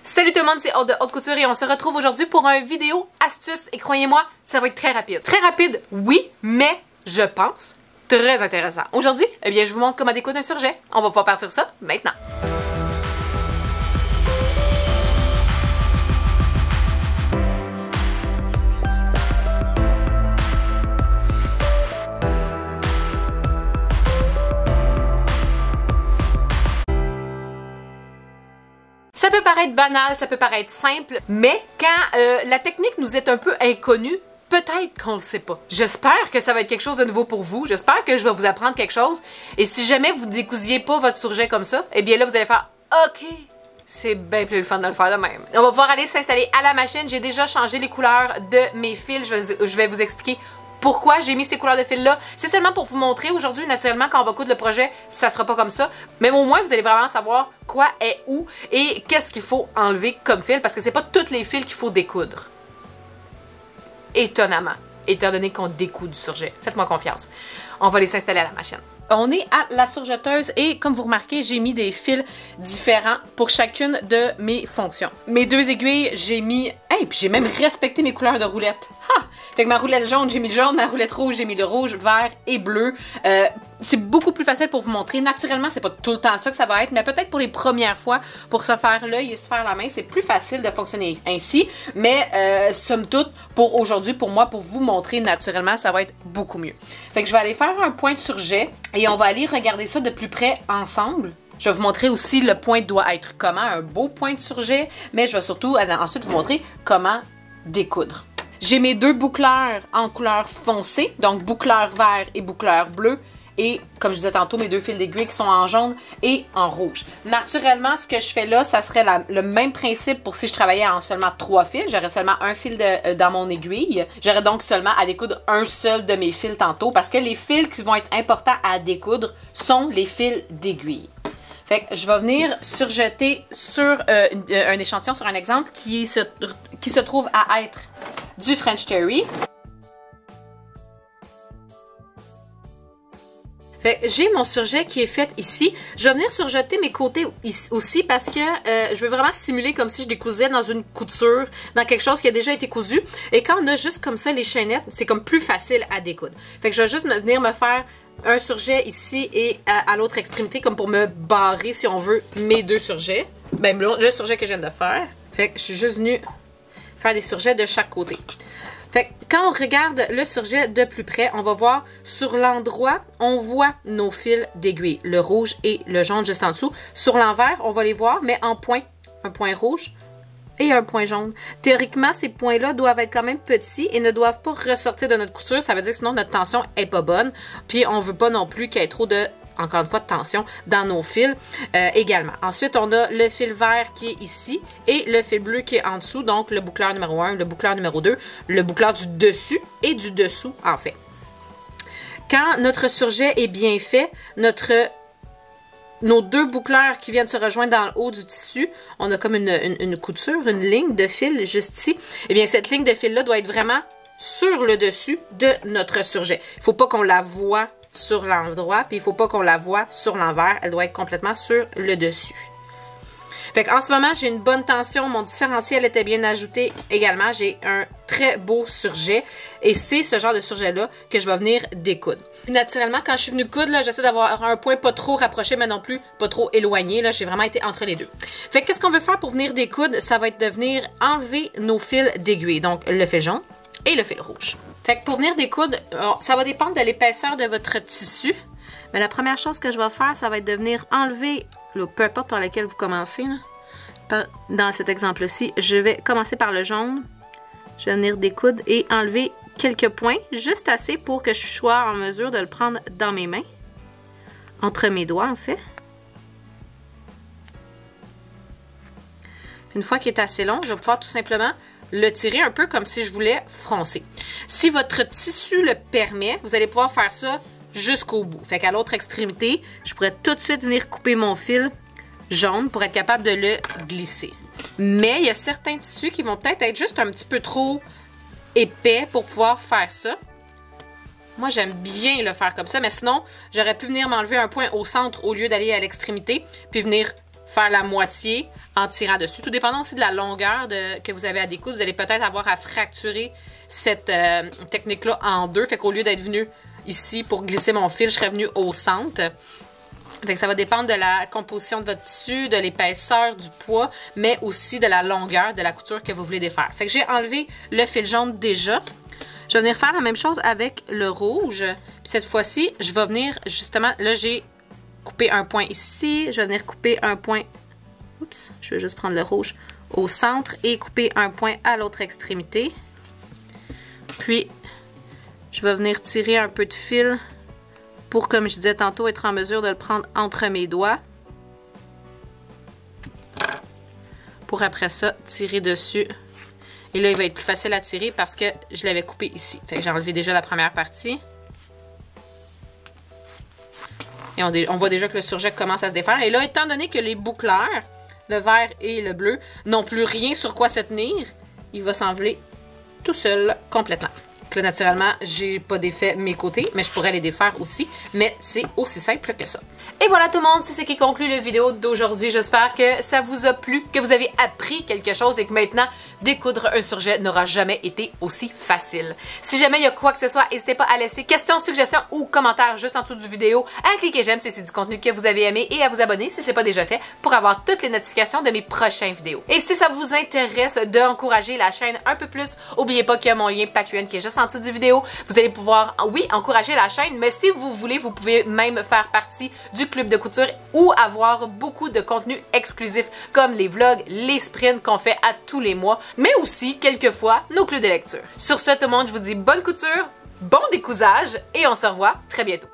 Salut tout le monde, c'est Aude de Haute Couture et on se retrouve aujourd'hui pour une vidéo astuce et croyez-moi, ça va être très rapide. Très rapide, oui, mais je pense très intéressant. Aujourd'hui, eh bien, je vous montre comment découdre un surjet. On va pouvoir partir ça maintenant. Ça peut paraître banal, ça peut paraître simple, mais quand la technique nous est un peu inconnue, peut-être qu'on le sait pas. J'espère que ça va être quelque chose de nouveau pour vous. J'espère que je vais vous apprendre quelque chose. Et si jamais vous ne décousiez pas votre surjet comme ça, eh bien là, vous allez faire « OK, c'est bien plus le fun de le faire de même. » On va pouvoir aller s'installer à la machine. J'ai déjà changé les couleurs de mes fils. Je vais vous expliquer pourquoi j'ai mis ces couleurs de fils-là. C'est seulement pour vous montrer. Aujourd'hui, naturellement, quand on va coudre le projet, ça sera pas comme ça. Mais au moins, vous allez vraiment savoir quoi est où et qu'est-ce qu'il faut enlever comme fil. Parce que c'est pas tous les fils qu'il faut découdre. Étonnamment, étant donné qu'on découd du surjet. Faites-moi confiance. On va les s'installer à la machine. On est à la surjeteuse et comme vous remarquez, j'ai mis des fils différents pour chacune de mes fonctions. Mes deux aiguilles, j'ai mis... Hey, puis j'ai même respecté mes couleurs de roulette. Ha! Fait que ma roulette jaune, j'ai mis le jaune, ma roulette rouge, j'ai mis le rouge, vert et bleu. C'est beaucoup plus facile pour vous montrer. Naturellement, c'est pas tout le temps ça que ça va être, mais peut-être pour les premières fois, pour se faire l'œil et se faire la main, c'est plus facile de fonctionner ainsi. Mais somme toute, pour aujourd'hui, pour moi, pour vous montrer naturellement, ça va être beaucoup mieux. Fait que je vais aller faire un point de surjet et on va aller regarder ça de plus près ensemble. Je vais vous montrer aussi le point doit être comment, un beau point de surjet, mais je vais surtout ensuite vous montrer comment découdre. J'ai mes deux boucleurs en couleur foncée, donc boucleur vert et boucleur bleu. Et, comme je disais tantôt, mes deux fils d'aiguille qui sont en jaune et en rouge. Naturellement, ce que je fais là, ça serait le même principe pour si je travaillais en seulement 3 fils. J'aurais seulement un fil dans mon aiguille. J'aurais donc seulement à découdre un seul de mes fils tantôt parce que les fils qui vont être importants à découdre sont les fils d'aiguille. Fait que je vais venir surjeter sur un échantillon, sur un exemple qui se trouve à être du French Terry. J'ai mon surjet qui est fait ici. Je vais venir surjeter mes côtés aussi parce que je veux vraiment simuler comme si je décousais dans une couture, dans quelque chose qui a déjà été cousu. Et quand on a juste comme ça les chaînettes, c'est comme plus facile à découdre. Fait que je vais juste venir me faire un surjet ici et à l'autre extrémité comme pour me barrer, si on veut, mes deux surjets. Ben, le surjet que je viens de faire. Fait que je suis juste venue faire des surjets de chaque côté. Fait que quand on regarde le surjet de plus près, on va voir sur l'endroit, on voit nos fils d'aiguille, le rouge et le jaune juste en dessous. Sur l'envers, on va les voir, mais en point, un point rouge et un point jaune. Théoriquement, ces points-là doivent être quand même petits et ne doivent pas ressortir de notre couture. Ça veut dire que sinon notre tension est pas bonne. Puis on veut pas non plus qu'il y ait trop de... encore une fois, de tension dans nos fils également. Ensuite, on a le fil vert qui est ici et le fil bleu qui est en dessous, donc le boucleur numéro 1, le boucleur numéro 2, le boucleur du dessus et du dessous, en fait. Quand notre surjet est bien fait, nos deux boucleurs qui viennent se rejoindre dans le haut du tissu, on a comme une couture, une ligne de fil juste ici. Eh bien, cette ligne de fil-là doit être vraiment sur le dessus de notre surjet. Il ne faut pas qu'on la voie sur l'endroit, puis il ne faut pas qu'on la voie sur l'envers. Elle doit être complètement sur le dessus. Fait qu'en ce moment, j'ai une bonne tension. Mon différentiel était bien ajouté également. J'ai un très beau surjet. Et c'est ce genre de surjet-là que je vais venir découdre. Naturellement, quand je suis venue coudre, j'essaie d'avoir un point pas trop rapproché, mais non plus pas trop éloigné. J'ai vraiment été entre les deux. Fait qu'est-ce qu'on veut faire pour venir découdre? Ça va être de venir enlever nos fils d'aiguille. Donc, le fil jaune et le fil rouge. Fait que pour venir découdre, ça va dépendre de l'épaisseur de votre tissu. Mais la première chose que je vais faire, ça va être de venir enlever, peu importe par lequel vous commencez. Là, dans cet exemple-ci, je vais commencer par le jaune. Je vais venir découdre et enlever quelques points, juste assez pour que je sois en mesure de le prendre dans mes mains. Entre mes doigts, en fait. Une fois qu'il est assez long, je vais pouvoir tout simplement le tirer un peu comme si je voulais froncer. Si votre tissu le permet, vous allez pouvoir faire ça jusqu'au bout. Fait qu'à l'autre extrémité, je pourrais tout de suite venir couper mon fil jaune pour être capable de le glisser. Mais il y a certains tissus qui vont peut-être être juste un petit peu trop épais pour pouvoir faire ça. Moi, j'aime bien le faire comme ça, mais sinon, j'aurais pu venir m'enlever un point au centre au lieu d'aller à l'extrémité, puis venir faire la moitié en tirant dessus. Tout dépendant aussi de la longueur que vous avez à découdre, vous allez peut-être avoir à fracturer cette technique-là en deux. Fait qu'au lieu d'être venu ici pour glisser mon fil, je serais venue au centre. Fait que ça va dépendre de la composition de votre tissu, de l'épaisseur, du poids, mais aussi de la longueur de la couture que vous voulez défaire. Fait que j'ai enlevé le fil jaune déjà. Je vais venir faire la même chose avec le rouge. Puis cette fois-ci, je vais venir justement, là j'ai coupé un point ici. Je vais venir couper un point, oups, je vais juste prendre le rouge au centre et couper un point à l'autre extrémité. Puis, je vais venir tirer un peu de fil pour, comme je disais tantôt, être en mesure de le prendre entre mes doigts. Pour après ça, tirer dessus. Et là, il va être plus facile à tirer parce que je l'avais coupé ici. Fait que j'ai enlevé déjà la première partie. Et on voit déjà que le surjet commence à se défaire. Et là, étant donné que les boucleurs, le vert et le bleu, n'ont plus rien sur quoi se tenir, il va s'enlever tout seul complètement. Donc là, naturellement, j'ai pas défait mes côtés, mais je pourrais les défaire aussi. Mais c'est aussi simple que ça. Et voilà tout le monde, c'est ce qui conclut la vidéo d'aujourd'hui. J'espère que ça vous a plu, que vous avez appris quelque chose et que maintenant, découdre un surjet n'aura jamais été aussi facile. Si jamais il y a quoi que ce soit, n'hésitez pas à laisser questions, suggestions ou commentaires juste en dessous du vidéo, à cliquer j'aime si c'est du contenu que vous avez aimé et à vous abonner si ce n'est pas déjà fait pour avoir toutes les notifications de mes prochaines vidéos. Et si ça vous intéresse d'encourager la chaîne un peu plus, n'oubliez pas qu'il y a mon lien Patreon qui est juste en dessous du vidéo. Vous allez pouvoir, oui, encourager la chaîne, mais si vous voulez, vous pouvez même faire partie du club de couture ou avoir beaucoup de contenu exclusif comme les vlogs, les sprints qu'on fait à tous les mois, mais aussi quelquefois nos clubs de lecture. Sur ce, tout le monde, je vous dis bonne couture, bon décousage et on se revoit très bientôt.